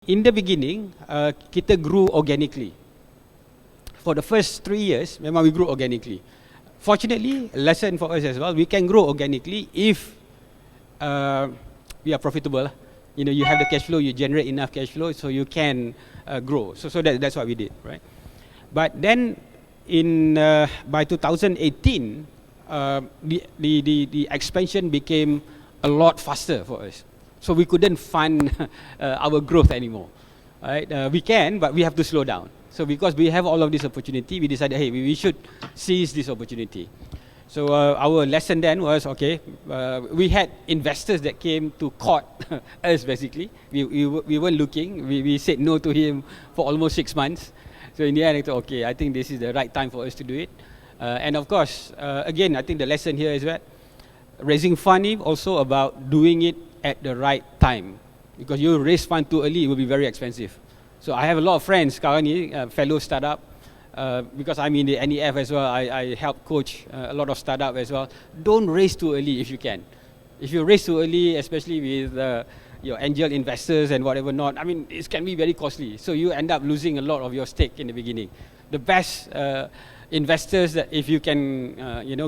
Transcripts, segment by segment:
in the beginning, kita grew organically. For the first 3 years, memang we grew organically. Fortunately, a lesson for us as well, we can grow organically if we are profitable. You know, you have the cash flow, you generate enough cash flow, so you can grow. So that's what we did, right? But then, by 2018, the expansion became a lot faster for us. So we couldn't fund our growth anymore, right? We can, but we have to slow down. So because we have all of this opportunity, we decided, hey, we should seize this opportunity. So our lesson then was, okay, we had investors that came to court us basically. We weren't looking, we said no to him for almost 6 months. So in the end, I thought, okay, I think this is the right time for us to do it. And of course, again, I think the lesson here is that raising fund is also about doing it at the right time. Because you raise fund too early, it will be very expensive. So I have a lot of friends sekarang ni, fellow startup, because I'm in the NEF as well, I help coach a lot of startup as well. Don't raise too early if you can. If you raise too early, especially with your angel investors and whatever not, I mean, it can be very costly. So you end up losing a lot of your stake in the beginning. The best investors, that if you can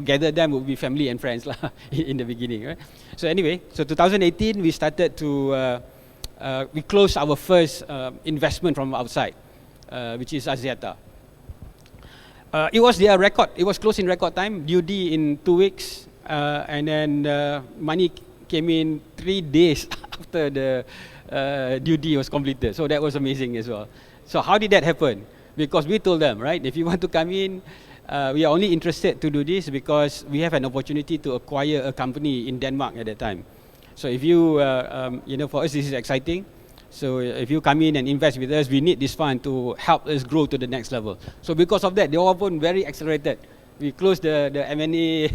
gather them, would be family and friends lah, in the beginning, right? So anyway, so 2018 we started to we closed our first investment from outside, which is Axiata. It was their record. It was closed in record time, due in 2 weeks, and then money came in 3 days after the due was completed. So that was amazing as well. So how did that happen? Because we told them, right, if you want to come in, we are only interested to do this because we have an opportunity to acquire a company in Denmark at that time. So if you, for us this is exciting. So if you come in and invest with us, we need this fund to help us grow to the next level. So because of that, they all were very accelerated. We closed the M&A,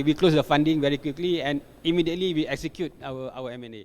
we closed the funding very quickly, and immediately we execute our M&A.